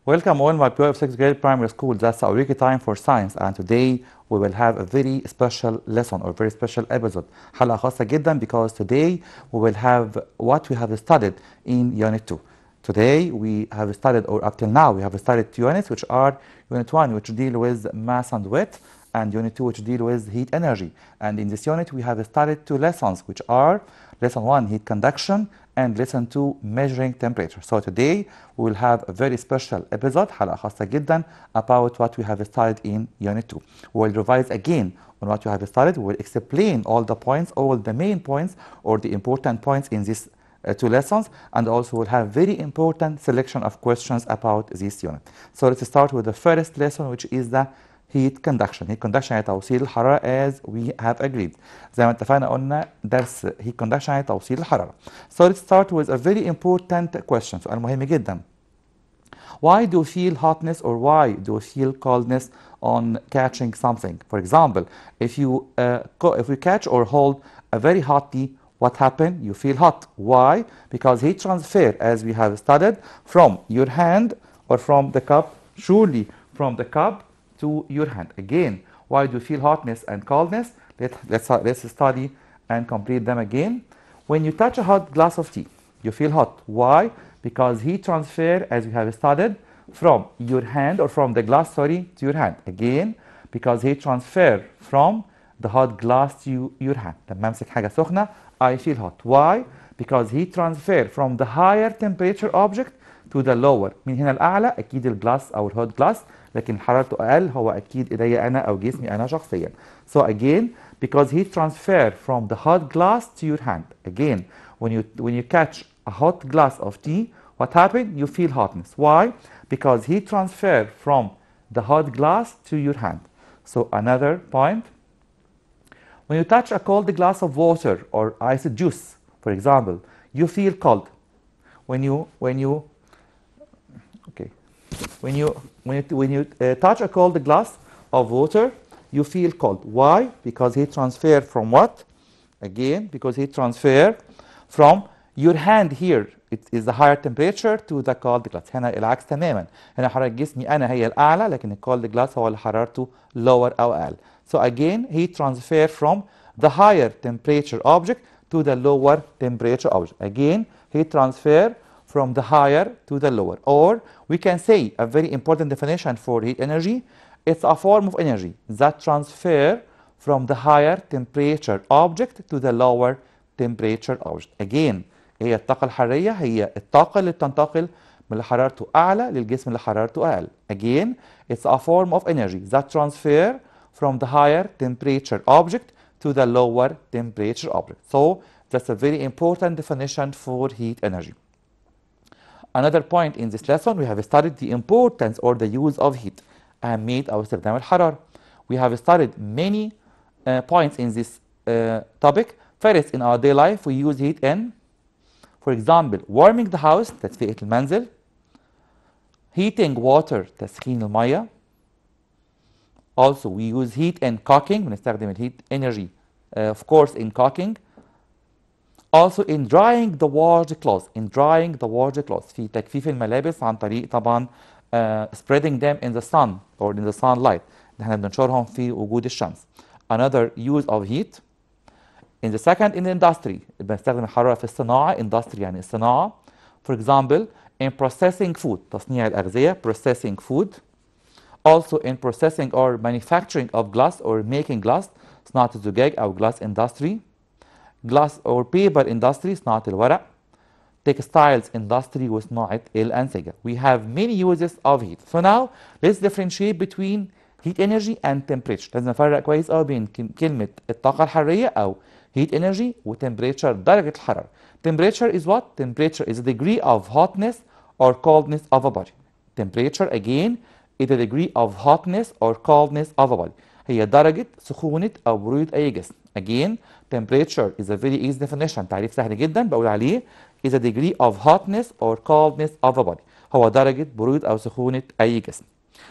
Welcome all my pure 6th grade primary school. That's our weekly time for science, and today we will have a very special lesson or very special episode. حلقة خاصة جدا because today we will have what we have studied in Unit 2. Today we have studied, or up till now we have studied 2 units, which are Unit 1, which deal with mass and weight, and Unit 2, which deal with heat energy. And in this unit we have studied 2 lessons, which are Lesson 1, heat conduction, and Lesson 2, measuring temperature. So today we will have a very special episode, حلقة خاصة جدا, about what we have studied in Unit 2. We will revise again on what we have studied. We will explain all the points, all the main points or the important points in these 2 lessons, and also we'll have very important selection of questions about this unit. So let's start with the first lesson, which is the heat conduction. heat conduction يعني توصيل الحرارة, as we have agreed. زي ما اتفقنا قلنا درس heat conduction يعني توصيل الحرارة. So let's start with a very important question. سؤال مهم جدا. Why do you feel hotness or why do you feel coldness on catching something? For example, if you catch or hold a very hot tea, what happened? You feel hot. Why? Because heat transfer, as we have studied, from your hand or from the cup, surely from the cup to your hand. Again, why do you feel hotness and coldness? Let's study and complete them again. When you touch a hot glass of tea, you feel hot. Why? Because heat transfer, as we have studied, from your hand or from the glass, to your hand. Again, because heat transfer from the hot glass to your hand. لما امسك حاجة سخنة, I feel hot. Why? Because heat transfer from the higher temperature object to the lower. من هنا الأعلى أكيد الجلاس أو الهوت جلاس, لكن حرارته أقل هو أكيد إيديا أنا أو جسمي أنا شخصيا. So again, because heat transfer from the hot glass to your hand. Again, when you catch a hot glass of tea, what happened? You feel hotness. Why? Because heat transfer from the hot glass to your hand. So another point. When you touch a cold glass of water or iced juice, for example, you feel cold. When you touch a cold glass of water, you feel cold. Why? Because heat transfer from what? Again, because heat transfer from your hand here. It is the higher temperature to the cold glass. هنا العكس تماما. هنا حرارة جسمي أنا هي الأعلى, لكن الcold glass هو اللي حرارته lower أو أقل. So again, heat transfer from the higher temperature object to the lower temperature object. Again, heat transfer from the higher to the lower. Or we can say a very important definition for heat energy. It's a form of energy that transfer from the higher temperature object to the lower temperature object. Again, هي الطاقة الحرارية هي الطاقة اللي بتنتقل من اللي حرارته أعلى للجسم اللي حرارته أقل. Again, it's a form of energy that transfer from the higher temperature object to the lower temperature object. So that's a very important definition for heat energy. Another point in this lesson, we have studied the importance or the use of heat. أهمية أو استخدام الحرارة. We have studied many points in this topic. First, in our daily life, we use heat in, for example, warming the house, تدفئة المنزل. Heating water, تسخين المية. Also, we use heat in cooking. بنستخدم الهيت energy, of course, in cooking. Also in drying the washed clothes. In drying the washed clothes. في تجفيف الملابس عن طريق طبعا spreading them in the sun or in the sunlight. احنا بننشرهم في وجود الشمس. Another use of heat. In the second, in the industry. بنستخدم الحرارة في الصناعة. Industry يعني الصناعة. For example, in processing food. تصنيع الأغذية. Processing food. Also in processing or manufacturing of glass or making glass. صناعة الزجاج أو glass industry. Glass or paper industry, صناعة الورق. Textiles industry وصناعة الأنسجة. We have many uses of heat. So now let's differentiate between heat energy and temperature. لازم نفرق كويس قوي بين كلمة الطاقة الحرارية أو heat energy و temperature درجة الحرارة. Temperature is what? Temperature is a degree of hotness or coldness of a body. Temperature again is a degree of hotness or coldness of a body. هي درجة سخونة أو برودة أي جسم. Again, temperature is a very easy definition. تعريف سهل جدا بقول عليه is a degree of hotness or coldness of a body. هو درجة برودة أو سخونة أي جسم.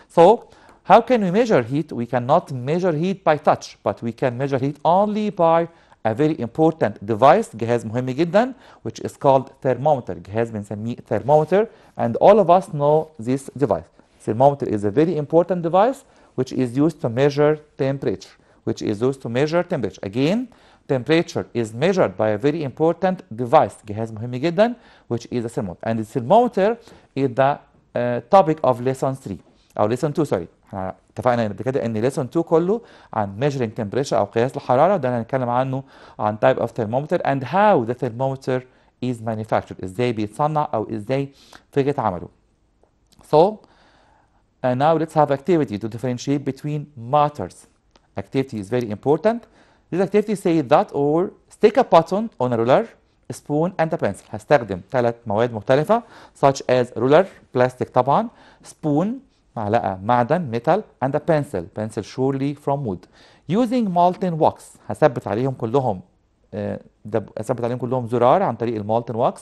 So, how can we measure heat? We cannot measure heat by touch, but we can measure heat only by a very important device جهاز مهم جدا which is called thermometer جهاز بنسميه thermometer and all of us know this device. Thermometer is a very important device which is used to measure temperature Again, temperature is measured by a very important device جهاز مهم جدا which is a thermometer and the thermometer is the topic of lesson 3 أو lesson 2 sorry. احنا اتفقنا قبل كده ان lesson 2 كله عن measuring temperature أو قياس الحرارة ده هنتكلم عنه عن type of thermometer and how the thermometer is manufactured ازاي بيتصنع أو ازاي فكرة عمله. So now let's have activity to differentiate between matters. Activity is very important. This activity says that or stick a button on a ruler, a spoon and a pencil. هستخدم 3 مواد مختلفة such as ruler plastic طبعا, spoon معلقة معدن metal and a pencil surely from wood. Using molten wax هثبت عليهم كلهم هثبت عليهم كلهم زرار عن طريق المولتن wax.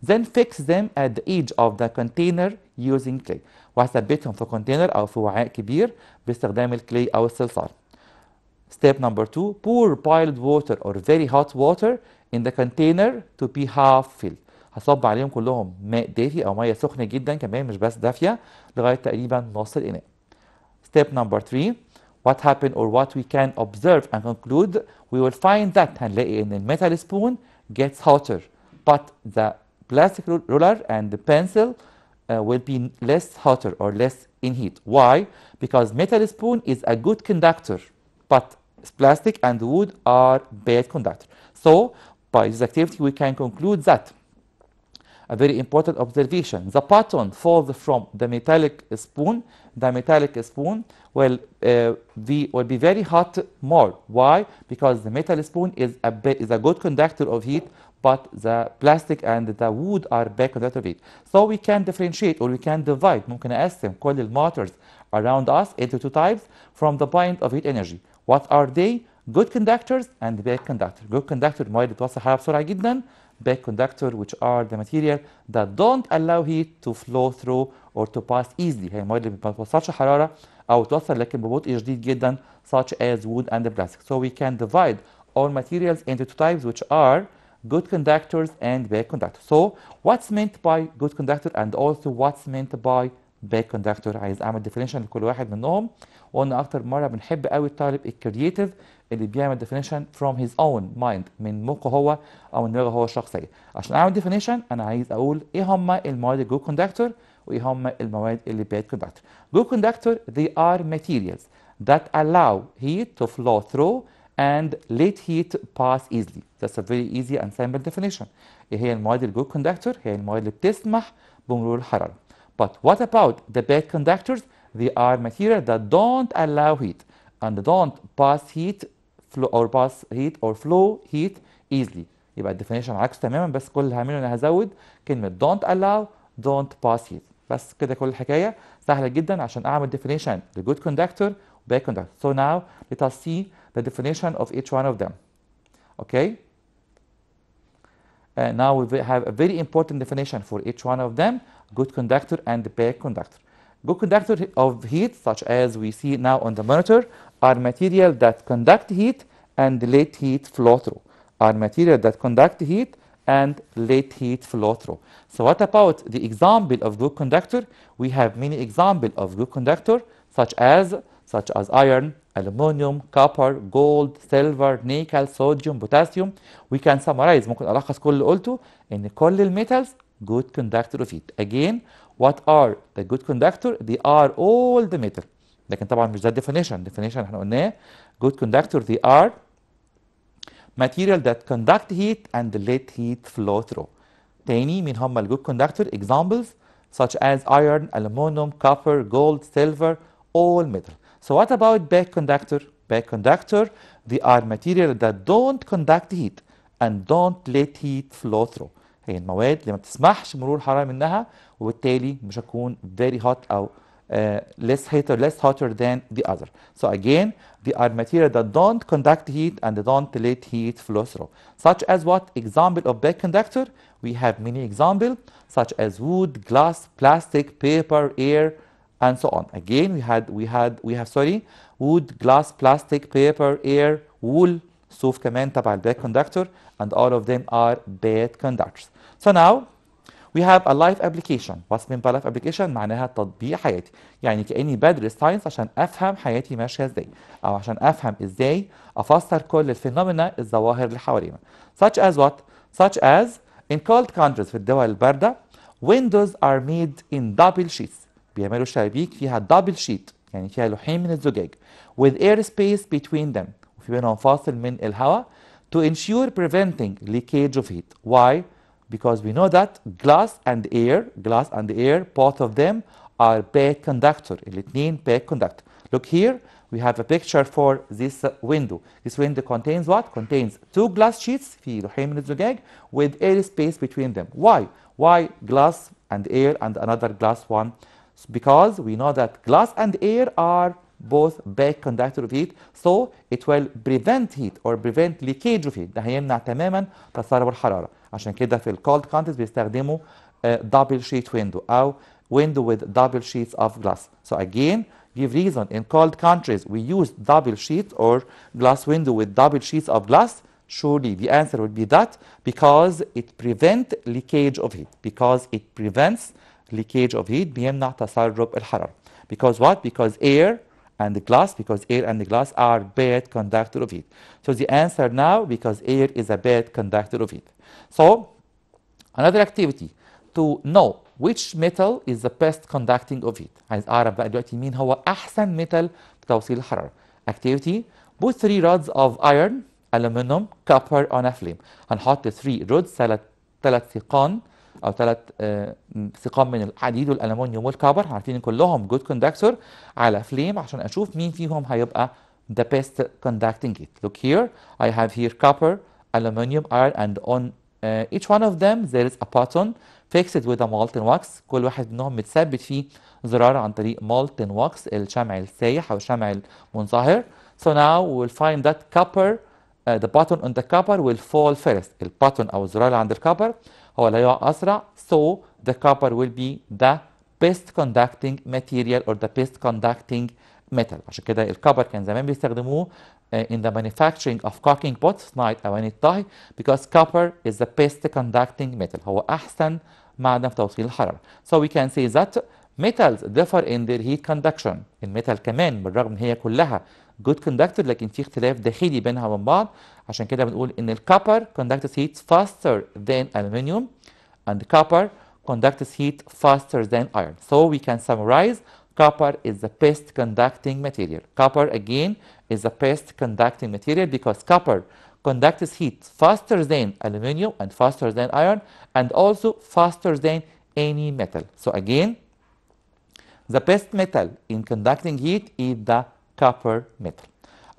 Then fix them at the edge of the container using clay. وهثبتهم في كونتينر أو في وعاء كبير باستخدام الكلي أو الصلصال. Step number 2, pour boiled water or very hot water in the container to be half filled. هصب عليهم كلهم ماء دافي أو مية سخنة جدا كمان مش بس دافية لغاية تقريبا نص الإناء. Step number 3, what happened or what we can observe and conclude, we will find that هنلاقي إن الميتال spoon gets hotter but the plastic ruler and the pencil will be less hotter or less in heat. Why? Because metal spoon is a good conductor but plastic and wood are bad conductor. So by this activity we can conclude that a very important observation, the button falls from the metallic spoon. The metallic spoon will be very hot more. Why? Because the metal spoon is a good conductor of heat but the plastic and the wood are bad conductor of heat. So we can differentiate or we can divide ممكن أقسم كل الماترز around us into 2 types from the point of heat energy. What are they? Good conductors and bad conductor. Good conductor المواد بتوصل حرارة بسرعة جدا. Bad conductor which are the material that don't allow heat to flow through or to pass easily. هي المواد اللي ما بتوصلش حرارة أو توصل لكن ببطء شديد جدا such as wood and plastic. So we can divide all materials into 2 types which are good conductors and bad conductors. So what's meant by good conductor and also what's meant by bad conductor. عايز اعمل definition لكل واحد منهم. وقلنا اكتر مره بنحب قوي الطالب الكرييتيف اللي بيعمل definition from his own mind من مخه هو او من دماغه هو الشخصيه. عشان اعمل definition انا عايز اقول ايه هم المواد الجود كوندكتور وايه هم المواد اللي bad conductor. Good conductor they are materials that allow heat to flow through and let heat pass easily. That's a very easy and simple definition. ايه هي المواد الجود كوندكتور؟ هي المواد اللي بتسمح بمرور الحراره. But what about the bad conductors? They are materials that don't allow heat and don't pass heat or flow heat easily. يبقى الديفينيشن عكس تماما بس كل اللي هعمله انا هزود كلمه don't allow don't pass heat. بس كده كل الحكايه سهله جدا عشان اعمل definition ل good conductor و bad conductor. So now let us see the definition of each one of them. Okay? Now we have a very important definition for each one of them, good conductor and bad conductor. Good conductor of heat, such as we see now on the monitor, are material that conduct heat and let heat flow through. Are material that conduct heat and let heat flow through. So what about the example of good conductor? We have many examples of good conductor, such as iron, aluminum, copper, gold, silver, nickel, sodium, potassium. We can summarize ممكن ألخص كل اللي قلته إن كل الميتالز good conductor of heat. Again, what are the good conductor? They are all the metal. لكن طبعا مش ده definition احنا قلناه good conductor they are material that conduct heat and let heat flow through. تاني مين هم ال good conductor examples such as iron, aluminum, copper, gold, silver, all metal. So what about bad conductor? Bad conductor they are material that don't conduct heat and don't let heat flow through. هي المواد اللي ما بتسمحش مرور الحراره منها وبالتالي مش هتكون very hot او less hotter than the other. So again, they are material that don't conduct heat and don't let heat flow through. Such as what? Example of bad conductor? We have many examples such as wood, glass, plastic, paper, air, and so on. Again, we have wood, glass, plastic, paper, air, wool, الصوف كمان تبع الباد كوندكتور and all of them are bad conductors. So now we have a life application. What's meant by life application؟ معناها تطبيق حياتي. يعني كأني بدرس ساينس عشان أفهم حياتي ماشية ازاي، أو عشان أفهم ازاي أفسر كل الفينومينا الظواهر اللي حوالينا. Such as what؟ Such as in cold countries في الدول الباردة windows are made in double sheets. بيعملوا شبابيك فيها double sheet يعني فيها لوحين من الزجاج with air space between them وفي بينهم فاصل من الهواء to ensure preventing leakage of heat. Why؟ Because we know that glass and air, both of them are bad conductor. الاثنين bad conductor. Look here, we have a picture for this window. This window contains what? Contains two glass sheets في لوحين من الزجاج with air space between them. Why? Why glass and air and another glass one? Because we know that glass and air are both bad conductor of heat, so it will prevent heat or prevent leakage of heat. ده هيمنع تماما تسرب الحرارة. عشان كده في الكولد كونتريز بيستخدموا double sheet window أو window with double sheets of glass. So again, give reason in cold countries we use double sheet or glass window with double sheets of glass. Surely the answer would be that because it prevents leakage of heat. Because it prevents leakage of heat بيمنع تسرب الحرارة. Because what? Because air and the glass are bad conductor of heat. So the answer now, because air is a bad conductor of heat. So another activity to know which metal is the best conducting of heat. عايز أعرف بقى دلوقتي مين هو أحسن metal لتوصيل الحرارة. Activity: put 3 rods of iron, aluminum, copper on a flame. هنحط 3 rods ثلاث ثقان او ثلاث ثقاب من الحديد والالومنيوم والكبر، عارفين ان كلهم جود كوندكتور، على فليم عشان اشوف مين فيهم هيبقى the best conducting heat. Look here, I have here copper, aluminum, iron, and on each one of them there is a button fixed with a molten wax. كل واحد منهم متثبت فيه زرار عن طريق molten wax الشمع السايح او الشمع المنصهر. So now we will find that copper the button on the copper will fall first. البutton او الزرار اللي عند الكبر هو اللي هيقع اسرع. So the copper will be the best conducting material or the best conducting metal. عشان كده الكبر كان زمان بيستخدموه in the manufacturing of cooking pots صناعة أواني الطهي because copper is the best conducting metal. هو أحسن معدن في توصيل الحرارة. So we can say that metals differ in their heat conduction. الميتال كمان بالرغم ان هي كلها good conductor لكن في اختلاف داخلي بينها وبين بعض. عشان كده بنقول ان الكوبر conducts heat faster than aluminum and copper conducts heat faster than iron. So we can summarize copper is the best conducting material. Copper again is the best conducting material because copper conducts heat faster than aluminum and faster than iron and also faster than any metal. So again, the best metal in conducting heat is the copper metal.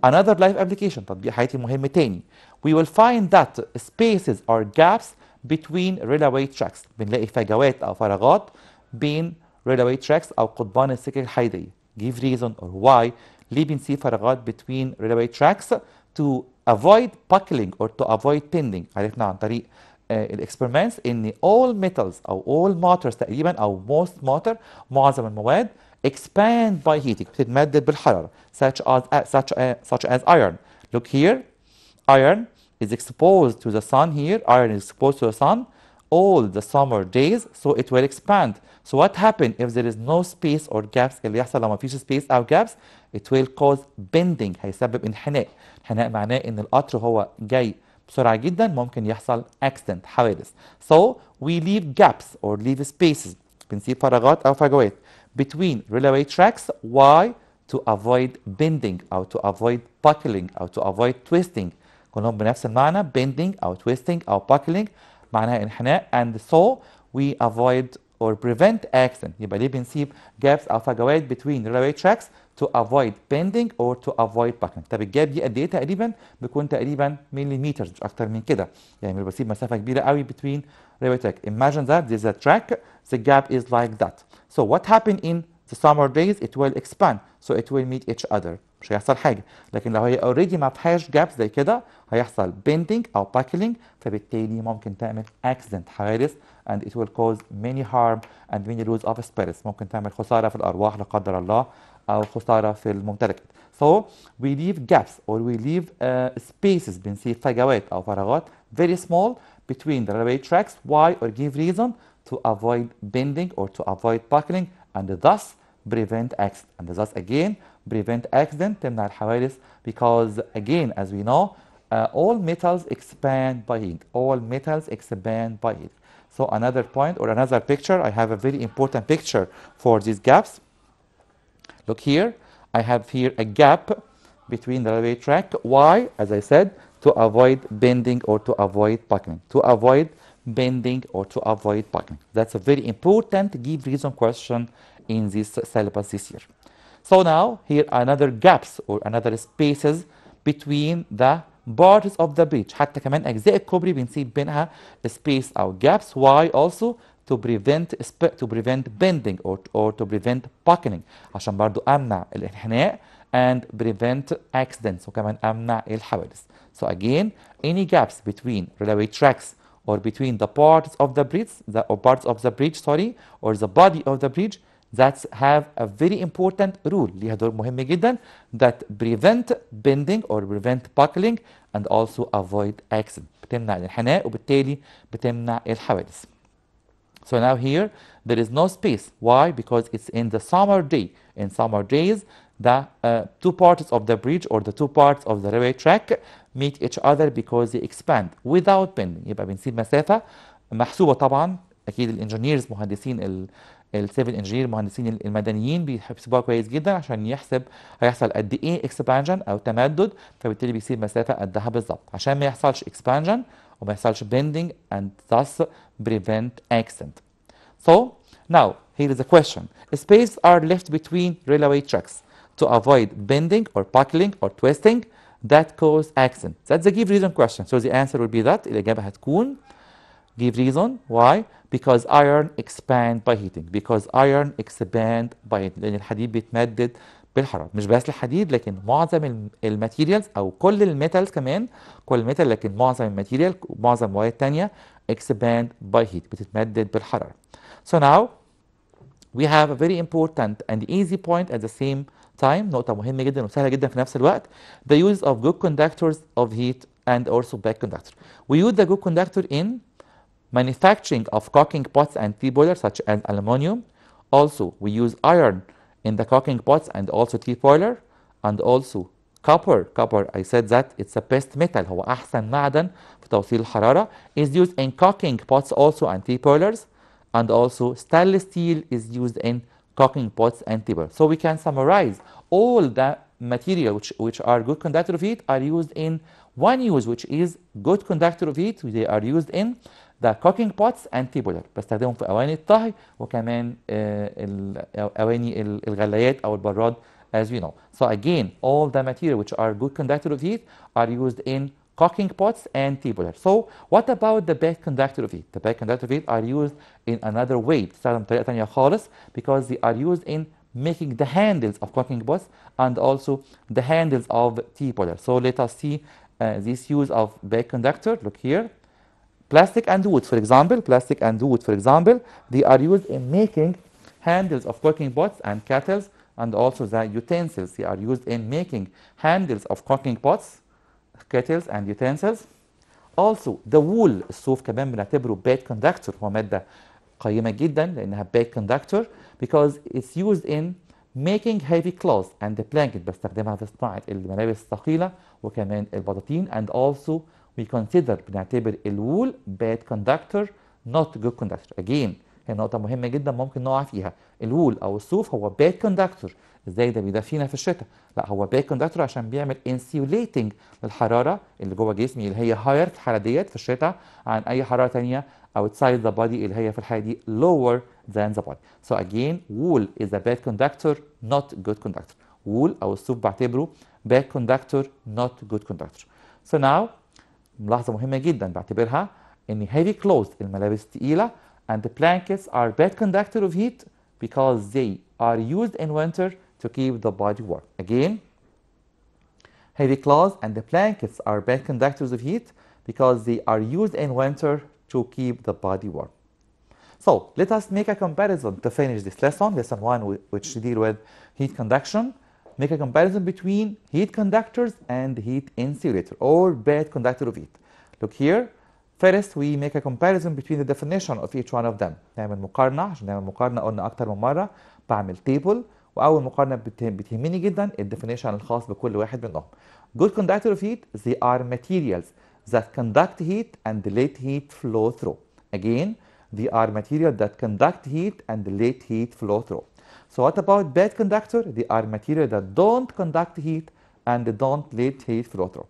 Another life application تطبيق حياتي مهم تاني. We will find that spaces or gaps between railway tracks. بنلاقي فجوات أو فراغات بين railway tracks أو قضبان السكك الحديدية. Give reason or why. ليه بنسيب فراغات between railway tracks to avoid buckling or to avoid bending. عرفنا عن طريق الاكسبيرمنتس ان all metals او all matters تقريبا او most matter معظم المواد expand by heating بتتمدد بالحراره such as iron. Look here, iron is exposed to the sun here. Iron is exposed to the sun all the summer days so it will expand. So what happens if there is no space or gaps؟ اللي يحصل لو ما فيش space او gaps it will cause bending. هيسبب انحناء. انحناء معناه ان القطر هو جاي بسرعة جدا ممكن يحصل accident حوادث. So we leave gaps or leave spaces بنسيب فراغات أو فجوات between railway tracks. Why? To avoid bending أو to avoid buckling أو to avoid twisting. كلهم بنفس المعنى bending أو twisting أو buckling معناها انحناء and so we avoid or prevent accident. يبقى ليه بنسيب gaps أو فجوات between railway tracks to avoid bending or to avoid buckling. طب الجاب دي قد ايه تقريبا؟ بيكون تقريبا مليمتر مش اكتر من كده، يعني بسيب مسافه كبيره قوي between railway track. Imagine that there's a track, the gap is like that. So what happened in the summer days? It will expand so it will meet each other. مش هيحصل حاجه، لكن لو هي already ما فيهاش جاب زي كده هيحصل bending او buckling فبالتالي ممكن تعمل accident حوادث and it will cause many harm and many lose of spirits. ممكن تعمل خساره في الارواح لا قدر الله او خساره في الممتلكات. So we leave gaps or we leave spaces بنسيب فجوات أو فراغات very small between the railway tracks. Why? Or give reason to avoid bending or to avoid buckling and thus prevent accident. And thus again prevent accident تمنع الحوادث because again as we know all metals expand by heat. All metals expand by heat. So another point or another picture, I have a very important picture for these gaps. Look here, I have here a gap between the railway track. Why? As I said, to avoid bending or to avoid buckling. To avoid bending or to avoid buckling. That's a very important give reason question in this syllabus this year. So now here are another gaps or another spaces between the parts of the bridge. حتى كمان أجزاء الكوبري بنسيب بينها space أو gaps. Why also? To prevent bending or to prevent buckling. عشان برضو أمنع الانحناء and prevent accidents وكمان أمنع الحوادث. So again, any gaps between railway tracks or between the parts of the bridge, or the body of the bridge, that have a very important rule ليها دور مهم جدا that prevent bending or prevent buckling and also avoid accident. بتمنع الانحناء وبالتالي بتمنع الحوادث. So now here there is no space. Why? Because it's in the summer day. In summer days the two parts of the bridge or the two parts of the railway track meet each other because they expand without bending. يبقى بنسيب مسافة محسوبة طبعا. أكيد الانجينيرز مهندسين السيفل انجينير مهندسين المدنيين بيحسبوها كويس جدا عشان يحسب هيحصل قد ايه اكسبانجن او تمدد فبالتالي بيسيب مسافه قدها بالظبط عشان ما يحصلش اكسبانجن وما يحصلش bending and thus prevent accident. So now here is a question. Spaces are left between railway tracks to avoid bending or buckling or twisting that cause accident. That's the give reason question. So the answer will be that. الإجابة هتكون give reason. Why? Because iron expand by heating. Because iron expand by heating. لأن الحديد بيتمدد بالحرارة. مش بس الحديد لكن معظم الماتيريالز أو كل الميتالز كمان كل الميتال لكن معظم الماتيريال ومعظم المواد التانية expand by heat. بتتمدد بالحرارة. So now we have a very important and easy point at the same time. نقطة مهمة جدا وسهلة جدا في نفس الوقت. The use of good conductors of heat and also bad conductor. We use the good conductor in manufacturing of cooking pots and tea boilers such as aluminum. Also, we use iron in the cooking pots and also tea boiler. And also copper. Copper, I said that it's the best metal. هو أحسن معدن في توصيل الحرارة. Is used in cooking pots also and tea boilers. And also stainless steel is used in cooking pots and tea boilers. So we can summarize all the material which are good conductor of heat are used in one use which is good conductor of heat. They are used in the cooking pots and tea boiler. بستخدمهم في أواني الطهي وكمان أواني الغلايات أو البراد as we know. So again, all the material which are good conductor of heat are used in cooking pots and tea boiler. So what about the bad conductor of heat? The bad conductor of heat are used in another way. بتستخدم بطريقة تانية خالص because they are used in making the handles of cooking pots and also the handles of tea boiler. So let us see this use of bad conductor. Look here. Plastic and wood, for example, they are used in making handles of cooking pots and kettles and also the utensils. They are used in making handles of cooking pots, kettles and utensils. Also the wool, الصوف كمان بنعتبره bad conductor. هو مادة قيمة جدا لأنها bad conductor because it's used in making heavy clothes and the blanket. بستخدمها في صناعة الملابس الثقيلة وكمان البطاطين. And also we consider بنعتبر الوول bad conductor not good conductor. Again هي نقطة مهمة جدا ممكن نقع فيها. الوول أو الصوف هو bad conductor. ازاي ده بيدفينا في الشتاء؟ لا هو bad conductor عشان بيعمل insulating للحرارة اللي جوه جسمي اللي هي higher في الحالة ديت في الشتاء عن أي حرارة تانية outside the body اللي هي في الحالة دي lower than the body. So again wool is a bad conductor not good conductor. wool أو الصوف بعتبره bad conductor not good conductor. So now ملاحظة مهمة جدا بعتبرها ان heavy clothes الملابس الثقيلة and the blankets are bad conductor of heat because they are used in winter to keep the body warm. Again, heavy clothes and the blankets are bad conductors of heat because they are used in winter to keep the body warm. So let us make a comparison to finish this lesson, lesson 1, which deal with heat conduction. make a comparison between heat conductors and heat insulator or bad conductor of heat. Look here. First, we make a comparison between the definition of each one of them. نعمل مقارنة. عشان نعمل مقارنة قلنا أكتر من مرة بعمل table، وأول مقارنة بتهمني جدا الديفينيشن الخاص بكل واحد منهم. Good conductor of heat, they are materials that conduct heat and let heat flow through. Again, they are materials that conduct heat and let heat flow through. So what about bad conductor? They are materials that don't conduct heat and don't let heat flow through.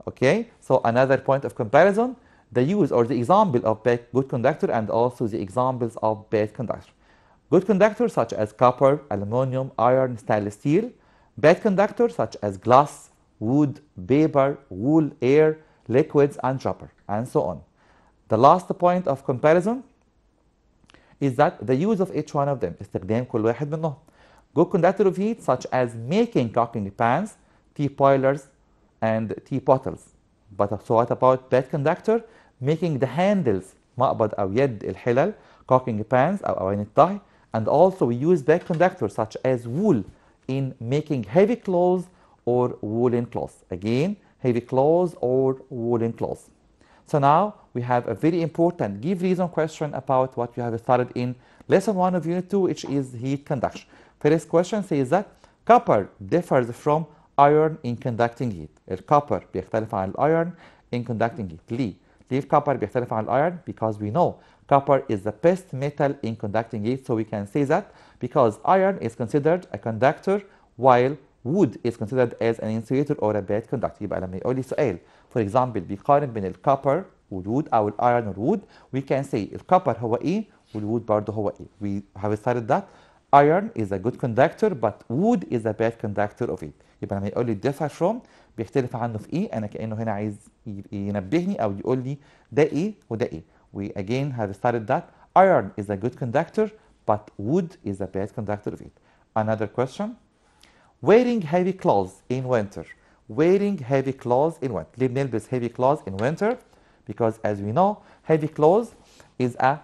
Okay, so another point of comparison, the use or the example of good conductor and also the examples of bad conductor. Good conductors such as copper, aluminum, iron, stainless steel. Bad conductors such as glass, wood, paper, wool, air, liquids, and rubber, and so on. The last point of comparison is that the use of each one of them. استخدام كل واحد منهم. Good conductor of heat such as making cooking pans, tea boilers, and tea bottles. But so what about bad conductor? Making the handles مقبض أو يد الحلل, cooking pans أو أواني الطهي. And also we use bad conductors such as wool in making heavy clothes or woolen clothes. Again, heavy clothes or woolen clothes. So now we have a very important give reason question about what we have studied in lesson 1 of unit 2, which is heat conduction. First question says that copper differs from iron in conducting heat. الكوبر بيختلف عن الايرون in conducting heat. ليه الكوبر بيختلف عن الايرون? Because we know copper is the best metal in conducting heat, so we can say that because iron is considered a conductor while wood is considered as an insulator or a bad conductor. يبقى لما يقول لي سؤال for example بيقارن بين الكوبر والوود او الايرون والوود, we can say الكوبر هو ايه والوود برضه هو ايه. We have studied that iron is a good conductor but wood is a bad conductor of it. يبقى لما يقول لي differ from بيختلف عنه في ايه, انا كانه هنا عايز ينبهني او يقول لي ده ايه وده ايه. We again have studied that iron is a good conductor but wood is a bad conductor of it. Another question, wearing heavy clothes in winter. Wearing heavy clothes in winter. ليه بنلبس heavy clothes in winter? Because as we know heavy clothes is a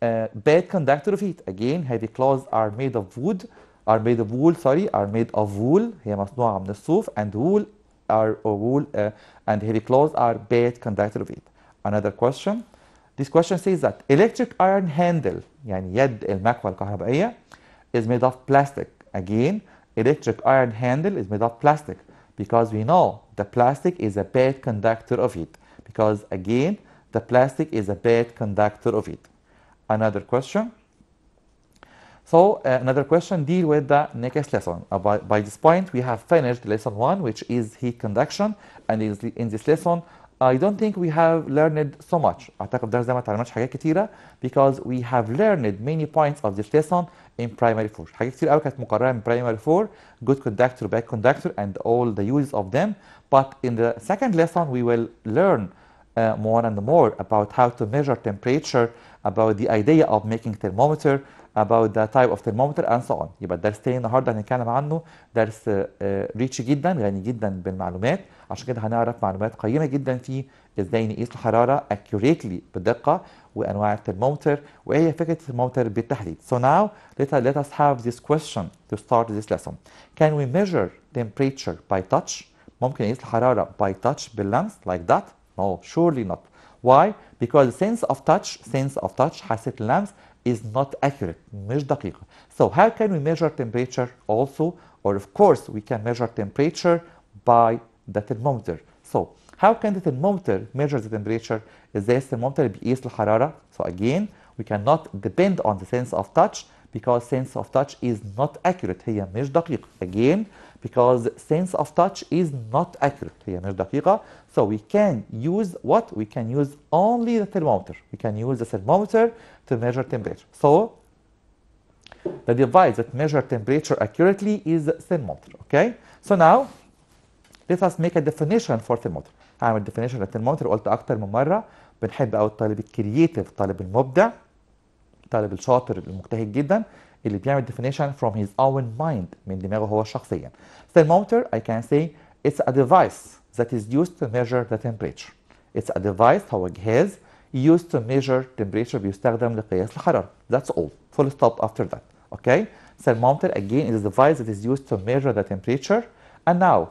bad conductor of heat. Again, heavy clothes are made of wood, are made of wool. هي مصنوعة من الصوف, and wool and heavy clothes are bad conductor of heat. Another question. This question says that electric iron handle, يعني يد المكوى الكهربائية, is made of plastic. Again, electric iron handle is made of plastic because we know the plastic is a bad conductor of heat. Because again, the plastic is a bad conductor of heat. Another question. So another question deal with the next lesson. By this point, we have finished lesson 1, which is heat conduction, and in this lesson, I don't think we have learned so much. أعتقد الدرس ده ما اتعلمناش حاجات كتيرة because we have learned many points of this lesson in primary 4. حاجات كتير قوي كانت مقررة من primary 4, good conductor, bad conductor, and all the uses of them. But in the second lesson, we will learn more and more about how to measure temperature, about the idea of making thermometer, about the type of thermometer, and so on. يبقى الدرس تاني النهارده هنتكلم عنه درس ريتش جدا, غني جدا بالمعلومات. عشان كده هنعرف معلومات قيمه جدا فيه ازاي نقيس الحراره accurately بدقه, وانواع الترمومتر, وايه هي فكره الترمومتر بالتحديد. So now let us have this question to start this lesson. Can we measure temperature by touch? ممكن نقيس الحراره by touch باللمس like that? No, surely not. Why? Because sense of touch حاسة اللمس is not accurate, مش دقيقة. So how can we measure temperature also? Or of course we can measure temperature by the thermometer. So how can the thermometer measure the temperature? ازاي الترمومتر بيقيس الحرارة? So again we cannot depend on the sense of touch because sense of touch is not accurate. هي مش دقيقة. Again because sense of touch is not accurate. هي مش دقيقة. So we can use what? We can use only the thermometer. We can use the thermometer to measure temperature. So the device that measures temperature accurately is the thermometer. Okay? So now let us make a definition for thermometer. هعمل definition للترمومتر. قلت أكتر من مرة بنحب أوي الطالب الكرييتيف, الطالب المبدع, الطالب الشاطر المجتهد جدا اللي بيعمل definition from his own mind, من دماغه هو شخصيا. Thermometer, I can say it's a device that is used to measure the temperature. It's a device, هو جهاز used to measure temperature, بيستخدم لقياس الحرارة. That's all. Full stop after that. Okay? Thermometer again is a device that is used to measure the temperature. And now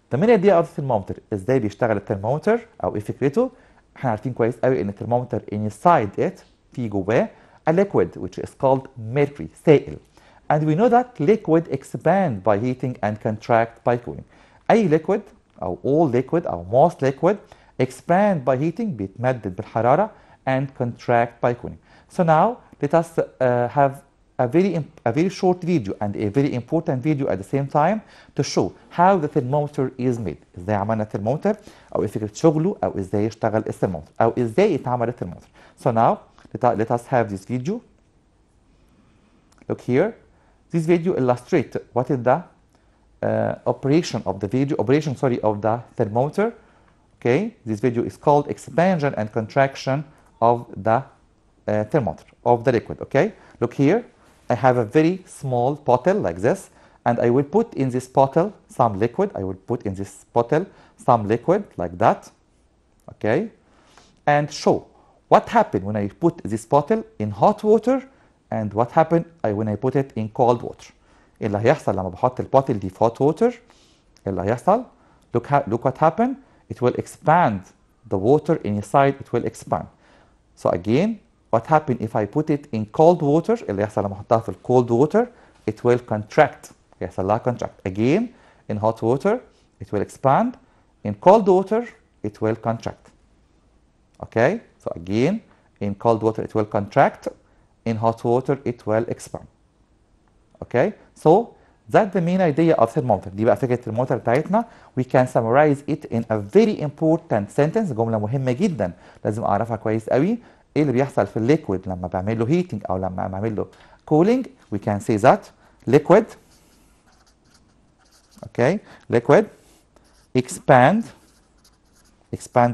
the main idea of the thermometer ازاي بيشتغل الترمومتر او ايه فكرته. احنا عارفين كويس قوي ان الترمومتر inside it في جواه a liquid which is called mercury سائل. And we know that liquid expand by heating and contract by cooling. اي liquid او all liquid او most liquid expand by heating بيتمدد بالحرارة and contract by cooling. So now let us have a very short video and a very important video at the same time to show how the thermometer is made. ازاي عملنا الترمومتر او ايه فكرة شغله او ازاي يشتغل الترمومتر او ازاي يتعمل الترمومتر. So now let us have this video. Look here. This video illustrates what is the operation of the thermometer. Okay, this video is called expansion and contraction of the thermometer of the liquid. Okay, look here. I have a very small bottle like this, and I will put in this bottle some liquid. I will put in this bottle some liquid like that. Okay, and show what happened when I put this bottle in hot water and what happened when I put it in cold water. اللي هيحصل لما بحط البوتل دي في hot water اللي هيحصل look what happened. It will expand the water inside. It will expand. So again, what happened if I put it in cold water اللي يحصل لما احطها في cold water. It will contract. يحصل لها contract. Again, in hot water it will expand. In cold water it will contract. Okay, so again in cold water it will contract. In hot water it will expand. Okay, so that's the main idea of thermometer. دي بقى فكرة الترمومتر بتاعتنا. We can summarize it in a very important sentence. جملة مهمة جدا لازم أعرفها كويس قوي. إيه اللي بيحصل في الليكويد لما بعمل له heating أو لما بعمل له cooling. We can say that liquid, okay, liquid expand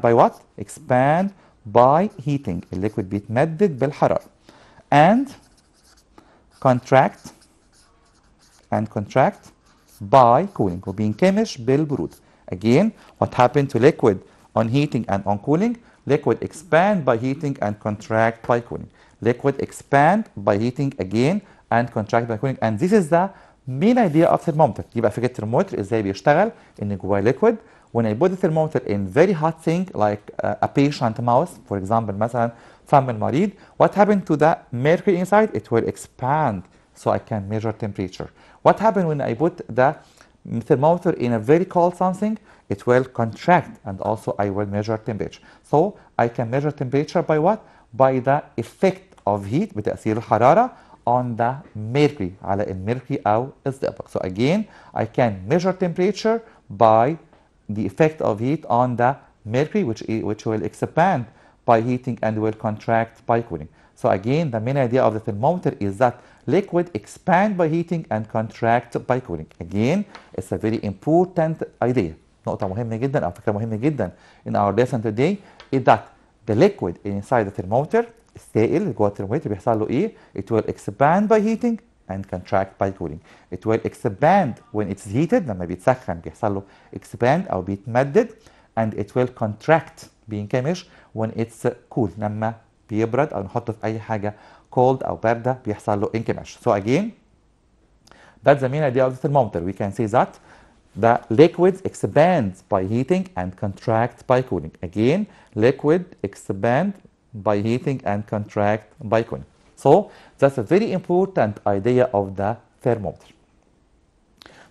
by what? Expand by heating. الليكويد بيتمدد بالحرارة. And contract by cooling. وبينكمش بالبرودة. Again, what happened to liquid on heating and on cooling? Liquid expand by heating and contract by cooling. Liquid expand by heating again and contract by cooling. And this is the main idea of thermometer. يبقى فكرة الترمومتر ازاي بيشتغل ان جواه liquid. When I put the thermometer in very hot thing like a patient mouse, for example, مثلا فم المريض, what happened to the mercury inside? It will expand so I can measure temperature. What happened when I put the thermometer in a very cold something? It will contract and also I will measure temperature. So I can measure temperature by what? By the effect of heat, بتأثير الحرارة on the mercury, على الميركوري أو الزئبق. So again, I can measure temperature by the effect of heat on the mercury, which will expand by heating and will contract by cooling. So again, the main idea of the thermometer is that liquid expand by heating and contract by cooling. Again, it's a very important idea. نقطة مهمة جدا أو فكرة مهمة جدا in our lesson today is that the liquid inside the thermometer, السائل اللي جوه الترمومتر بيحصل له إيه؟ It will expand by heating and contract by cooling. It will expand when it's heated. لما بيتسخن بيحصل له expand أو بيتمدد. And it will contract بينكمش when it's cool. لما بيبرد أو نحطه في أي حاجة cold أو باردة بيحصل له انكماش. So again, that's the main idea of the thermometer. We can say that the liquids expand by heating and contract by cooling. Again, liquid expand by heating and contract by cooling. So that's a very important idea of the thermometer.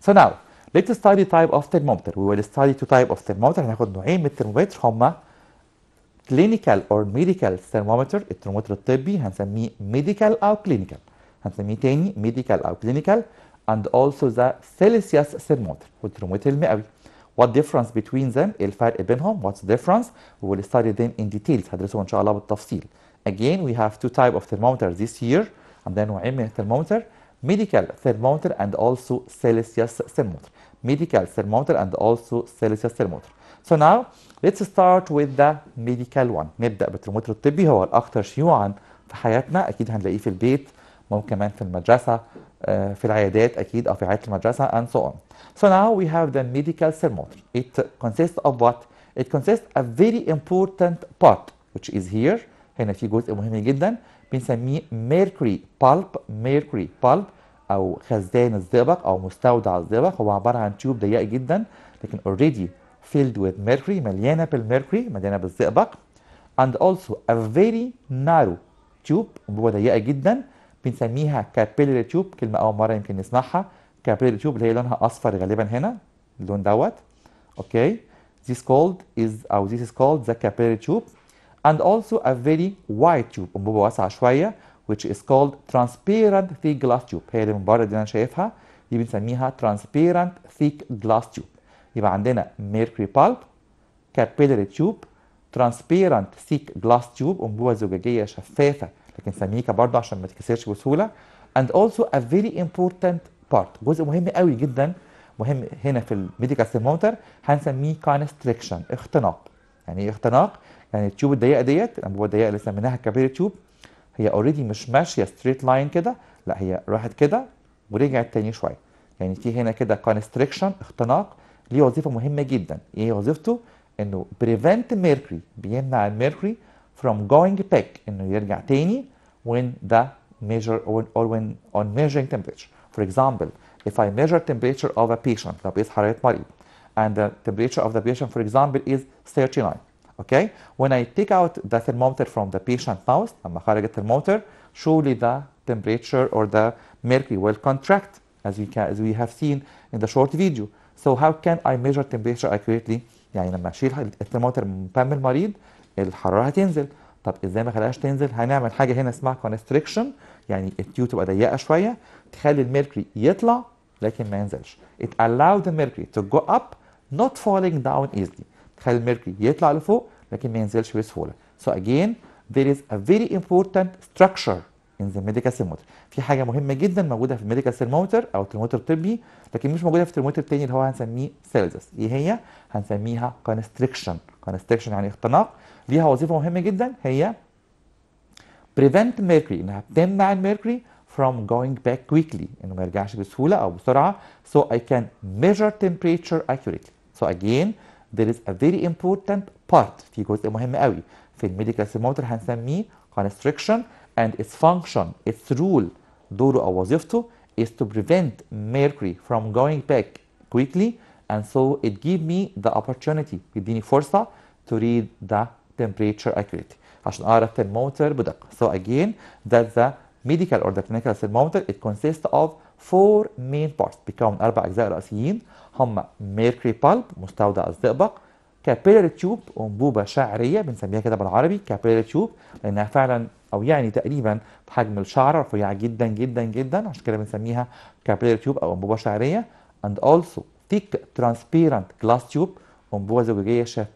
So now let's study type of thermometer. We will study two type of thermometer. هناخد نوعين من الترمومتر هما clinical or medical thermometer. الترمومتر الطبي هنسميه medical أو clinical. هنسميه تاني medical أو clinical. And also the Celsius thermometer والترمومتر المئوي. What difference between them? إيه الفرق بينهم? What's the difference? We will study them in details. هدرسهم إن شاء الله بالتفصيل. Again, we have two type of thermometer this year. عندنا نوعين من الترمومتر. Medical thermometer and also Celsius thermometer. Medical thermometer and also Celsius thermometer. So now let's start with the medical one. نبدأ بالترمومتر الطبي. هو الأكثر شيوعا في حياتنا. أكيد هنلاقيه في البيت. ممكن كمان في المدرسة. في العيادات أكيد أو في عيادة المدرسة and so on. So now we have the medical thermometer. It consists of what? It consists of a very important part which is here. هنا في جزء مهم جدا بنسميه mercury pulp. Mercury pulp او خزان الزئبق او مستودع الزئبق، هو عباره عن تيوب ضيقه جدا لكن already filled with mercury، مليانه بالميركوري، مليانه بالزئبق. and also a very narrow tube، انبوبه ضيقه جدا بنسميها capillary tube، كلمه اول مره يمكن نسمعها. capillary tube اللي هي لونها اصفر غالبا هنا، اللون دوت. اوكي، this is called the capillary tube. and also a very wide tube، انبوبه واسعه شويه which is called transparent thick glass tube، هي اللي من بره دي انا شايفها، دي بنسميها transparent thick glass tube. يبقى عندنا mercury pulp، capillary tube، transparent thick glass tube، انبوبه زجاجيه شفافه لكن سميكه برضه عشان ما تتكسرش بسهوله. and also a very important part، جزء مهم قوي جدا، مهم هنا في الميديكال ثيرمومتر، هنسميه constriction، اختناق. يعني ايه اختناق؟ يعني التيوب الضيقه ديت، الانبوبه الضيقه اللي سميناها capillary tube، هي اوريدي مش ماشيه ستريت لاين كده، لا هي راحت كده ورجعت تاني شويه. يعني في هنا كده constriction، اختناق، ليه وظيفه مهمه جدا. ايه وظيفته؟ انه prevent mercury، بيمنع الميركوري from going back، انه يرجع تاني when the measure or when on measuring temperature. For example, if I measure temperature of a patient، لو بقيس حراره مريض and the temperature of the patient for example is 39. Okay, when I take out the thermometer from the patient mouth، لما خرج الترمومتر surely the temperature or the mercury will contract as we have seen in the short video. So how can I measure temperature accurately؟ يعني لما اشيل الترمومتر من فم المريض الحراره هتنزل. طب ازاي ما خليهاش تنزل؟ هنعمل حاجه هنا اسمها constriction، يعني التيوب تبقى ضيقه شويه تخلي الميركوري يطلع لكن ما ينزلش. It allows the mercury to go up not falling down easily، تخلي الميركوري يطلع لفوق لكن ما ينزلش بسهوله. So again there is a very important structure in the medical thermometer. في حاجه مهمه جدا موجوده في الميديكال ثيرمومتر او الترمومتر الطبي لكن مش موجوده في الترمومتر التاني اللي هو هنسميه سيلزس. ايه هي؟ هنسميها constriction. constriction يعني اختناق، ليها وظيفه مهمه جدا، هي prevent mercury، انها بتمنع الميركوري from going back quickly، انه ما يرجعش بسهوله او بسرعه. So I can measure temperature accurately. So again there is a very important part، في جزء مهم قوي في الميديكال ثيرمومتر هنسميه constriction and its function، its rule، دوره او وظيفته is to prevent mercury from going back quickly and so it give me the opportunity، يديني فرصه to read the temperature accurately، عشان اقرا الترمومتر بدقه. So again that the medical or the clinical thermometer it consists of 4 main parts، بيكون من 4 اجزاء رئيسيين هم mercury pulp، مستودع الزئبق، capillary tube، انبوبه شعريه بنسميها كده بالعربي capillary tube لانها فعلا او يعني تقريبا بحجم الشعره، رفيعه جدا جدا جدا عشان كده بنسميها capillary tube او انبوبه شعريه. and also thick transparent glass tube، انبوبه زجاجيه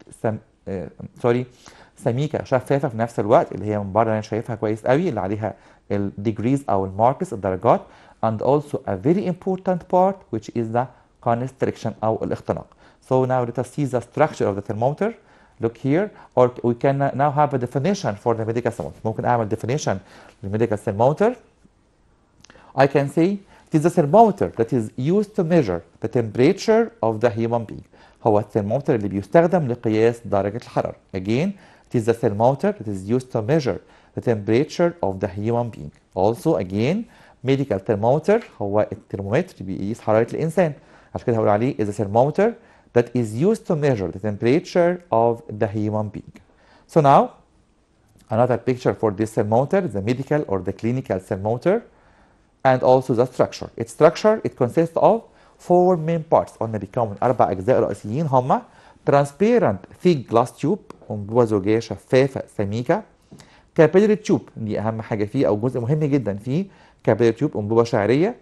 سميكه شفافه في نفس الوقت، اللي هي من بره انا شايفها كويس قوي، اللي عليها الديجريز او الماركس الدرجات. and also a very important part which is the constriction او الاختناق. So now let us see the structure of the thermometer. Look here, or we can now have a definition for the medical thermometer. ممكن اعمل definition للميديكال thermometer. I can say it is a thermometer that is used to measure the temperature of the human being. هو الثرمومتر اللي بيستخدم لقياس درجة الحرارة. Again, it is a thermometer that is used to measure the temperature of the human being. Also again, medical thermometer هو الترمومتر اللي بيقيس حرارة الإنسان. عشان كده هقول عليه is a thermometer that is used to measure the temperature of the human being. So now, another picture for this thermometer, the medical or the clinical thermometer, and also the structure. Its structure, it consists of 4 main parts. قلنا بيتكون من 4 أجزاء رئيسيين هما transparent thick glass tube، أنبوبة زجاجية شفافة سميكة. capillary tube، دي أهم حاجة فيه أو جزء مهم جدا فيه. capillary tube أنبوبة شعرية.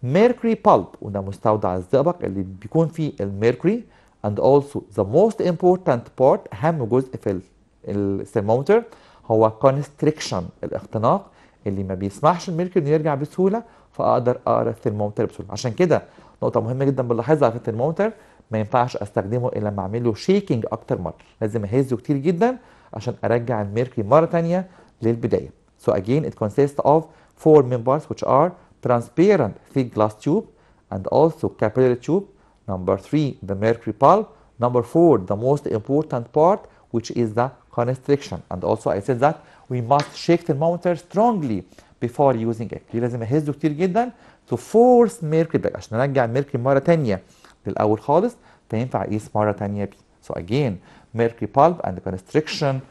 mercury pulp، وده مستودع الزئبق اللي بيكون فيه الميركوري. and also the most important part، أهم جزء في الثرمومتر هو constriction، الاختناق اللي ما بيسمحش الميركوري انه يرجع بسهوله، فاقدر اقرا الثرمومتر بسهوله. عشان كده نقطه مهمه جدا بنلاحظها في الثرمومتر، ما ينفعش استخدمه الا لما اعمل له شيكينج اكتر مره، لازم اهزه كتير جدا عشان ارجع الميركوري مره ثانيه للبدايه. So again it consists of 4 main parts which are transparent thick glass tube and also capillary tube. Number 3 the mercury pulp. Number 4 the most important part which is the constriction. And also I said that we must shake thermometer strongly before using it. ليه لازم اهزه كتير جدا to force mercury back عشان نرجع الميركوري مرة تانية للأول خالص، فينفع أقيس مرة تانية بيه. So again mercury pulp and the constriction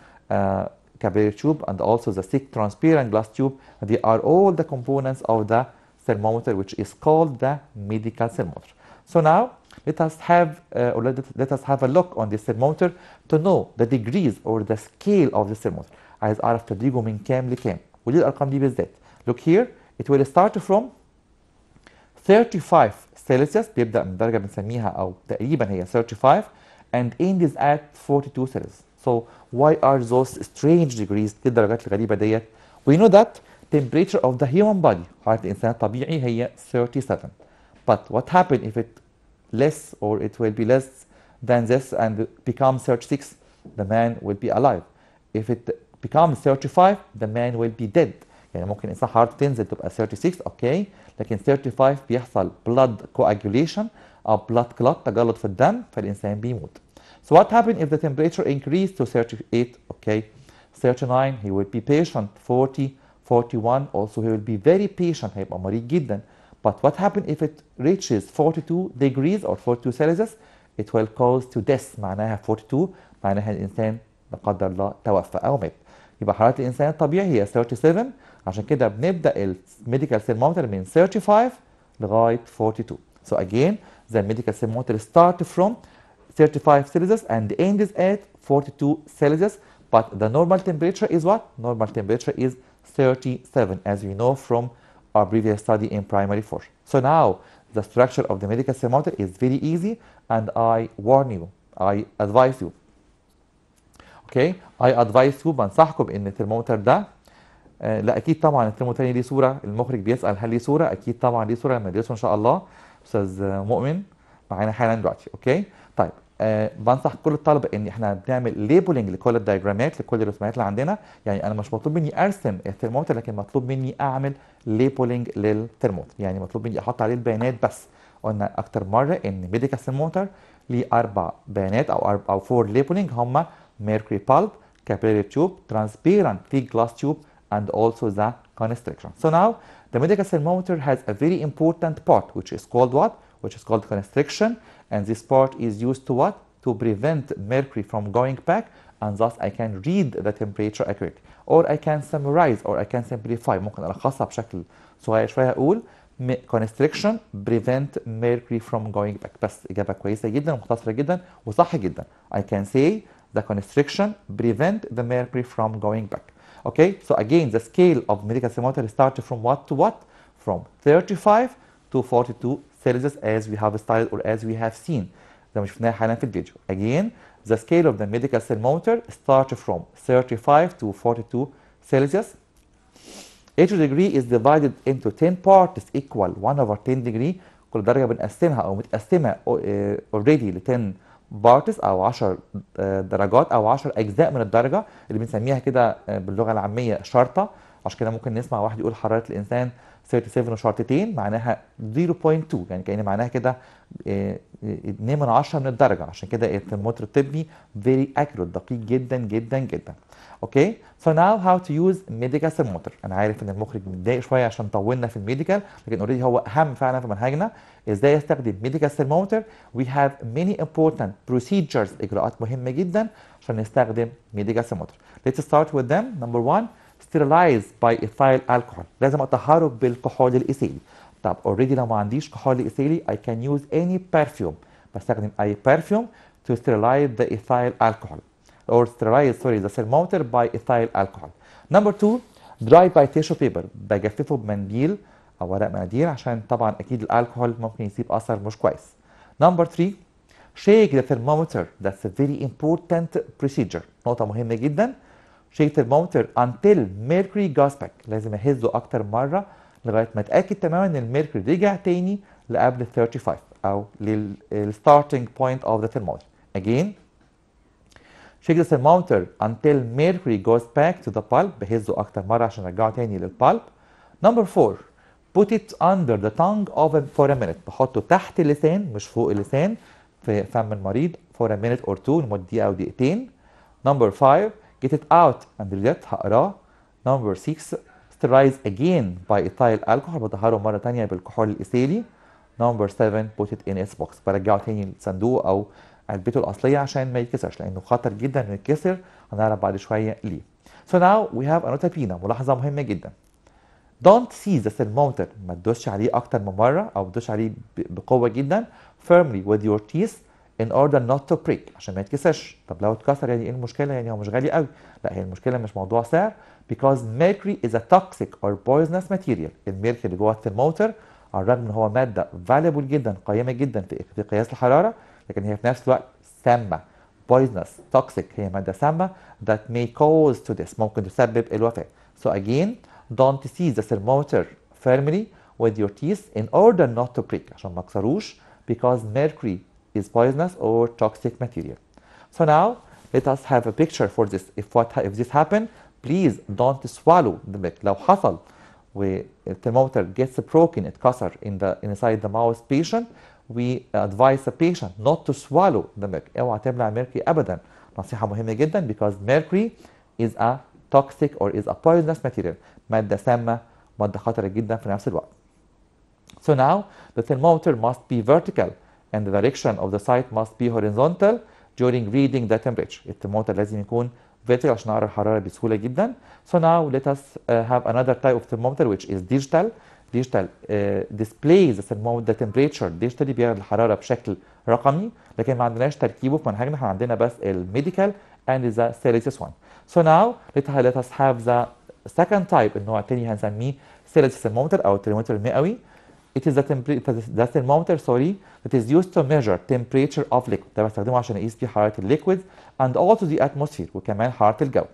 capillary tube and also the thick transparent glass tube, they are all the components of the thermometer which is called the medical thermometer. So now let us have let us have a look on this thermometer to know the degrees or the scale of the thermometer. عايز أعرف تدريجه من كام لكام، ودي الأرقام دي بالذات. Look here, it will start from 35 Celsius، بيبدأ من درجة بنسميها أو تقريبا هي 35 and ends at 42 Celsius. So why are those strange degrees؟ دي الدرجات الغريبة ديت. We know that temperature of the human body حرارة الإنسان الطبيعي هي 37. But what happens if it less or it will be less than this and become 36? The man will be alive. If it becomes 35 the man will be dead. يعني ممكن الإنسان حرارته تنزل تبقى 36 أوكي، لكن 35 بيحصل blood coagulation أو blood clot تجلط في الدم فالإنسان بيموت. So what happens if the temperature increased to 38? Okay, 39 he will be patient. 40, 41 also he will be very patient، هيبقى مريض جدا. But what happens if it reaches 42 degrees or 42 Celsius? It will cause to death. معناها 42 معناها الإنسان لا قدر الله توفى أو مات. يبقى حرارة الإنسان الطبيعي هي 37، عشان كده بنبدأ الميديكال ثيرمومتر من 35 لغاية 42. So again the medical thermometer start from 35 Celsius and ends at 42 Celsius, but the normal temperature is what? Normal temperature is 37 as we know from our previous study in primary 4. So now the structure of the medical thermometer is very easy and I warn you, I advise you. Okay, I advise you بنصحكم ان الترمومتر ده لا اكيد طبعا الترمومتر ليه صوره، المخرج بيسال هل ليه صوره؟ اكيد طبعا ليه صوره لما ندرسه ان شاء الله. استاذ مؤمن معانا حالا دلوقتي. اوكي طيب بنصح كل الطلبه ان احنا بنعمل ليبلنج لكل الدياجرامات لكل الرسومات اللي عندنا. يعني انا مش مطلوب مني ارسم الترمومتر لكن مطلوب مني اعمل ليبلنج للترمومتر، يعني مطلوب مني احط عليه البيانات بس. قلنا اكتر مره ان ميديكال ثرمومتر ليه 4 بيانات او 4 ليبلنج هم mercury pulp, capillary tube, transparent thick glass tube, and also the constriction. So now the medical thermometer has a very important part which is called what? Which is called constriction, and this part is used to what? To prevent mercury from going back, and thus I can read the temperature accurately, or I can summarize or I can simplify. ممكن ألخصها بشكل صغير شوية أقول constriction prevent mercury from going back. بس إجابة كويسة جدا ومختصرة جدا وصح جدا. I can say the constriction prevent the mercury from going back. Okay, so again the scale of medical thermometer starts from what to what? From 35 to 42 Celsius as we have studied or as we have seen. زي ما شفناها حالا في الفيديو. Again the scale of the medical thermometer starts from 35 to 42 Celsius. Each degree is divided into 10 parts equal 1 over 10 degree. كل درجة بنقسمها أو متقسمة already ل 10 بارتس او 10 درجات او 10 اجزاء من الدرجه اللي بنسميها كده باللغه العاميه شرطه. عشان كده ممكن نسمع واحد يقول حراره الانسان 37 وشرطتين معناها 0.2، يعني كأن معناها كده 2 من 10 من الدرجه. عشان كده الترمومتر الطبي very accurate دقيق جدا جدا جدا. اوكي so now how to use medical thermometer. انا عارف ان المخرج متضايق شويه عشان طولنا في الميديكال، لكن اوريدي هو اهم فعلا في منهجنا. ازاي استخدم medical thermometer؟ we have many important procedures، اجراءات مهمه جدا عشان نستخدم medical thermometer. let's start with them. number 1 sterilize by ethyl alcohol. لازم اطهره بالكحول الايثيلي. طب اوريدي لو ما عنديش كحول ايثيلي I can use any perfume. بستخدم اي perfume to sterilize the ethyl alcohol or sterilize the thermometer by ethyl alcohol. Number 2 dry by tissue paper. بجففه بمنديل او ورق مناديل عشان طبعا اكيد الالكحول ممكن يسيب اثر مش كويس. Number 3 shake the thermometer. That's a very important procedure. نقطة مهمة جدا. shake thermometer until mercury goes back. لازم اهزه اكتر مرة لغاية ما اتاكد تماما ان الميركوري رجع تاني لقبل 35 او للستارتنج بوينت اوف ذا thermometer. Again shake the thermometer until mercury goes back to the pulp. بهزه اكتر مرة عشان ارجعه تاني للبالب. Number 4 put it under the tongue for a minute. بحطه تحت اللسان مش فوق اللسان في فم المريض for a minute or two لمدة دقيقة أو دقيقتين. Number 5 get it out and read it. هقراه. Number 6 sterilize again by ethyl alcohol، بطهره مرة تانية بالكحول الإيثيلي. Number 7 put it in its box، برجعه تاني للصندوق أو علبته الأصلية عشان ما يتكسرش، لأنه خطر جدا إنه يتكسر، هنعرف بعد شوية ليه. So now we have a nota bene، ملاحظة مهمة جدا. Don't seize the thermometer، ما تدوسش عليه أكتر من مرة أو تدوس عليه بقوة جدا firmly with your teeth in order not to break، عشان ما يتكسرش. طب لو اتكسر يعني ايه المشكلة؟ يعني هو مش غالي قوي. لا، هي المشكلة مش موضوع سعر، because mercury is a toxic or poisonous material. الميركوري اللي جوه الثرمومتر على الرغم ان هو مادة valuable جدا، قيمة جدا في قياس الحرارة، لكن هي في نفس الوقت سامة. poisonous toxic هي مادة سامة that may cause to this، ممكن تسبب الوفاة. So again don't seize the thermometer firmly with your teeth in order not to break، عشان ما تكسروش، because mercury is poisonous or toxic material. So now let us have a picture for this. If this happen, please don't swallow the milk. لو حصل والthermometer gets broken، اتكسر inside the mouth patient، we advise the patient not to swallow the milk. اوعى تبلع mercury ابدا، نصيحة مهمة جدا، because mercury is a toxic or is a poisonous material، مادة سامة، مادة خطرة جدا في نفس الوقت. So now the thermometer must be vertical and the direction of the sight must be horizontal during reading the temperature. الترمومتر لازم يكون vertical عشان نعرف الحرارة بسهولة جدا. So now let us have another type of thermometer which is digital. Digital displays the temperature digitally، بيعرض الحرارة بشكل رقمي، لكن ما عندناش تركيبه في منهجنا، احنا عندنا بس الميديكال and the Celsius one. So now let us have the second type، النوع الثاني هنسميه Celsius thermometer أو الترمومتر المئوي. It is the thermometer that is used to measure temperature of liquid. ده بستخدمه عشان اقيس بيه حرارة الليكويد and also the atmosphere، وكمان حرارة الجو.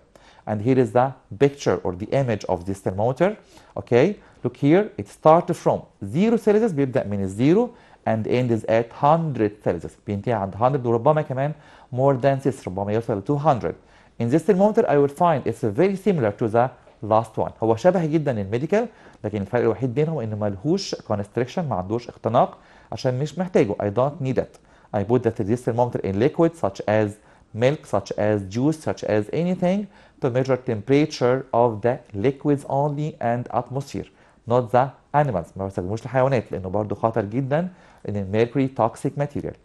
And here is the picture or the image of this thermometer. Okay, look here. It starts from 0 Celsius، بيبدأ من الزيرو and ends at 100 Celsius، بينتهي عند 100 وربما كمان more than this، ربما يوصل ل 200. In this thermometer I will find it's very similar to the last one. هو شبه جدا الميديكال، لكن الفرق الوحيد بينهم انه ملهوش constriction، ما عندوش اختناق، عشان مش محتاجه. I don't need it. I put this thermometer in liquid such as milk, such as juice, such as anything to measure temperature of the liquids only and atmosphere, not the animals. ما بستخدموش للحيوانات لانه برضه خطر جدا، ان الميركوري toxic material.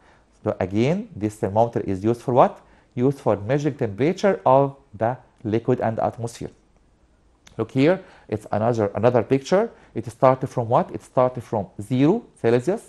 So again this thermometer is used for what? Used for measuring temperature of the liquid and atmosphere. Look here, it's another picture. It started from what? It started from 0 Celsius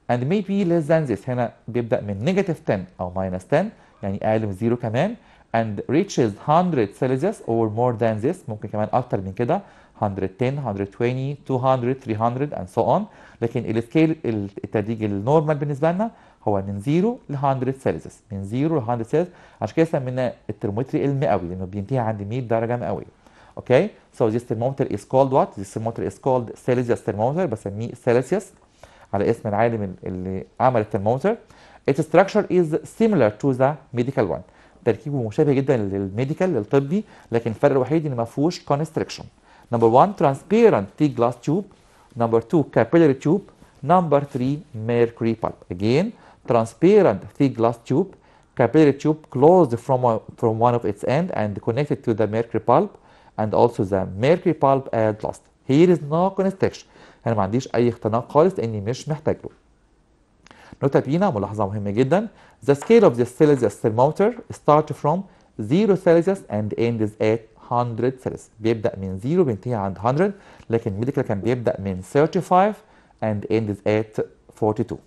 and maybe less than this. هنا بيبدأ من negative 10 أو minus 10، يعني أقل من 0 كمان، and reaches 100 Celsius or more than this، ممكن كمان أكتر من كده، 110 120 200 300 and so on. لكن السكيل التدريج النورمال بالنسبة لنا هو من 0 ل 100 سلسيوس، من 0 ل 100 سلسيوس، عشان كده سميناه الترمومتر المئوي لأنه بينتهي عند 100 درجة مئوية. Okay, so this thermometer is called what? This thermometer is called Celsius thermometer، بسميه Celsius على اسم العالم اللي عمل الترمومتر. Its structure is similar to the medical one. تركيبه مشابه جدا للميديكال للطبي، لكن الفرق الوحيد ان ما فيهوش constriction. Number 1 transparent thick glass tube. Number 2 capillary tube. Number 3 mercury pulp. Again, transparent thick glass tube, capillary tube closed from one of its end and connected to the mercury pulp, and also the mercury pulp at last. Here is no constriction. أنا ما عنديش أي اختناق خالص لأني مش محتاج له. نوتة بينا، ملاحظة مهمة جدا. The scale of the Celsius thermometer starts from 0 Celsius and ends at 100 Celsius. بيبدأ من 0 بينتهي عند 100، لكن الميديكال كان بيبدأ من 35 and ends at 42.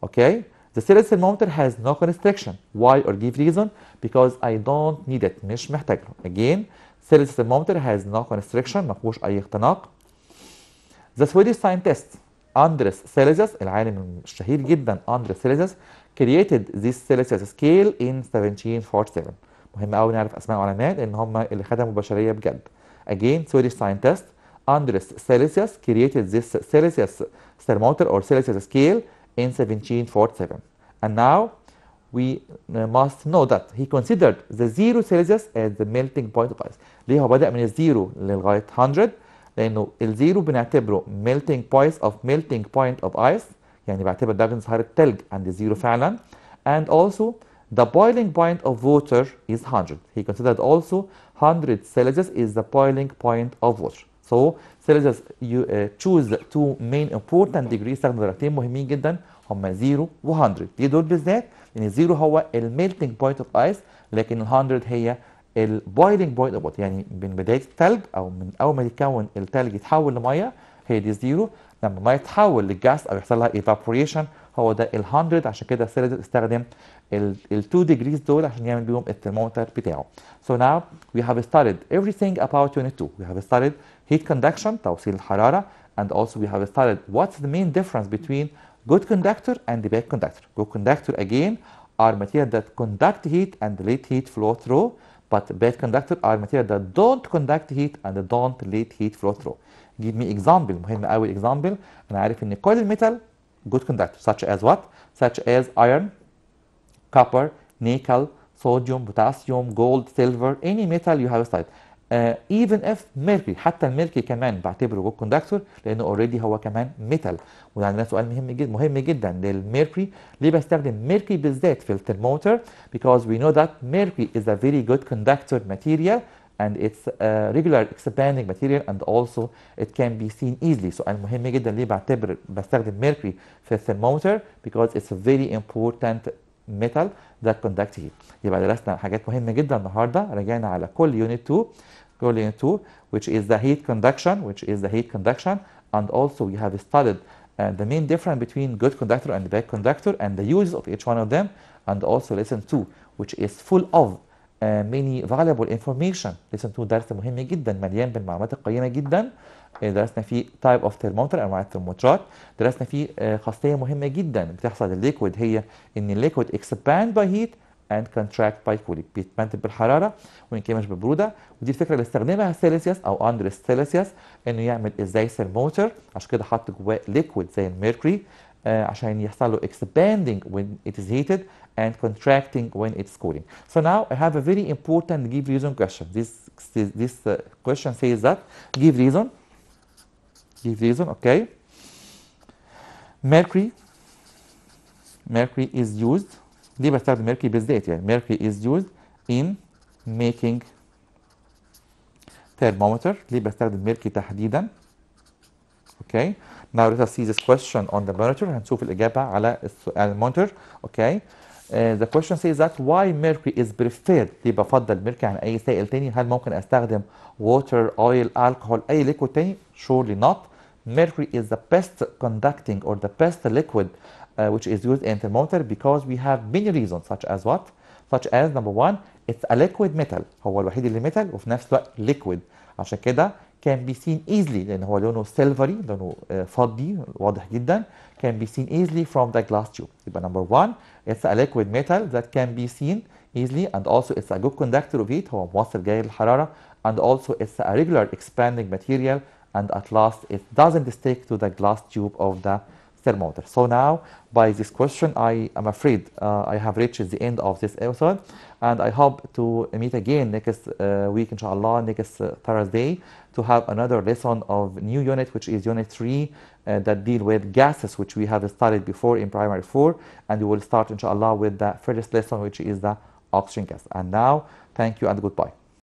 Okay? The Celsius thermometer has no constriction. Why or give reason? Because I don't need it. مش محتاج له. Again, Celsius thermometer has no constriction، ما فيهوش أي اختناق. The Swedish scientist Andres Celsius، العالم الشهير جدا Andres Celsius، created this Celsius scale in 1747. مهم قوي نعرف أسماء العلماء لأن هم اللي خدموا البشرية بجد. Again, Swedish scientist Andres Celsius created this Celsius thermometer or Celsius scale in 1747. And now we must know that he considered the 0 Celsius as the melting point of ice. ليه هو بدأ من الزيرو لغاية 100؟ لأنه الزيرو بنعتبره melting point of ice، يعني بعتبر درجة انصهار الثلج عند الزيرو فعلا. And also the boiling point of water is 100. He considered also 100 Celsius is the boiling point of water. So Celsius you choose two main important degrees. استخدم درجتين مهمين جدا هم 0 و 100. ليه دول بالذات؟ لان 0 هو الميلتنج بوينت اوف ايس، لكن ال 100 هي البويلنج بوينت اوف ووتر، يعني من بدايه الثلج او من اول ما يتكون الثلج يتحول لميه هي دي 0، لما الميه تتحول للجاس او يحصل لها evaporation هو ده ال 100. عشان كده سيلزيوس استخدم ال 2 degrees دول عشان يعمل بيهم الثرمومتر بتاعه. So now we have studied everything about unit 2. We have studied heat conduction توصيل الحراره, and also we have studied what's the main difference between good conductor and the bad conductor. Good conductor again are material that conduct heat and let heat flow through, but bad conductor are material that don't conduct heat and don't let heat flow through. Give me example. مهم قوي example. انا عارف ان كل الميتال good conductor such as what? Such as iron, copper, nickel, sodium, potassium, gold, silver, any metal you have studied. Even if mercury, حتى الميركوري كمان بعتبره good conductor لانه already هو كمان metal. وده عندنا سؤال مهم جدا للميركوري. ليه بستخدم ميركوري بالذات في الترمومتر؟ Because we know that mercury is a very good conductor material and it's a regular expanding material and also it can be seen easily. سؤال مهم جدا ليه بستخدم ميركوري في الترمومتر because it's a very important metal that conduct heat. يبقى درسنا حاجات مهمة جدا النهارده، رجعنا على كل unit 2 which is the heat conduction and also we have studied the main difference between good conductor and bad conductor and the uses of each one of them, and also lesson 2 which is full of many valuable information. lesson 2 درس مهم جدا مليان بالمعلومات القيمة جدا. درسنا فيه type of thermometer انواع الترمومترات، درسنا فيه خاصية مهمة جدا بتحصل للليكويد، هي ان الليكويد expand by heat and contract by cooling، بيتمدد بالحرارة وينكمش بالبرودة. ودي الفكرة اللي استخدمها سيلسيوس او اندريس سيلسيوس انه يعمل ازاي ثرمومتر، عشان كده حط جواه ليكويد زي الميركوري عشان يحصل له expanding when it is heated and contracting when it's cooling. So now I have a very important give reason question. This question says that give reason, okay. Mercury is used. ليه بستخدم mercury بالذات؟ يعني mercury is used in making thermometer. ليه بستخدم mercury تحديدا؟ Okay. Now let us see this question on the monitor. هنشوف الإجابة على المونيتور. Okay. The question says that why mercury is preferred. ليه بفضل mercury عن أي سائل تاني؟ هل ممكن أستخدم water, oil, alcohol, أي liquid تاني؟ Surely not. Mercury is the best conducting or the best liquid which is used in thermometer because we have many reasons such as what? Such as number one, it's a liquid metal. هو الوحيد اللي metal وفي نفس الوقت liquid. عشان كده can be seen easily لأن هو لونه silvery، لونه فضي واضح جدا. Can be seen easily from the glass tube. يبقى number one, it's a liquid metal that can be seen easily and also it's a good conductor of heat. هو موصل جيد للحرارة and also it's a regular expanding material and at last it doesn't stick to the glass tube of the thermometer. So now by this question I am afraid I have reached the end of this episode and I hope to meet again next week inshallah, next Thursday, to have another lesson of new unit which is unit 3 that deal with gases which we have studied before in primary 4, and we will start inshallah with the first lesson which is the oxygen gas. And now thank you and goodbye.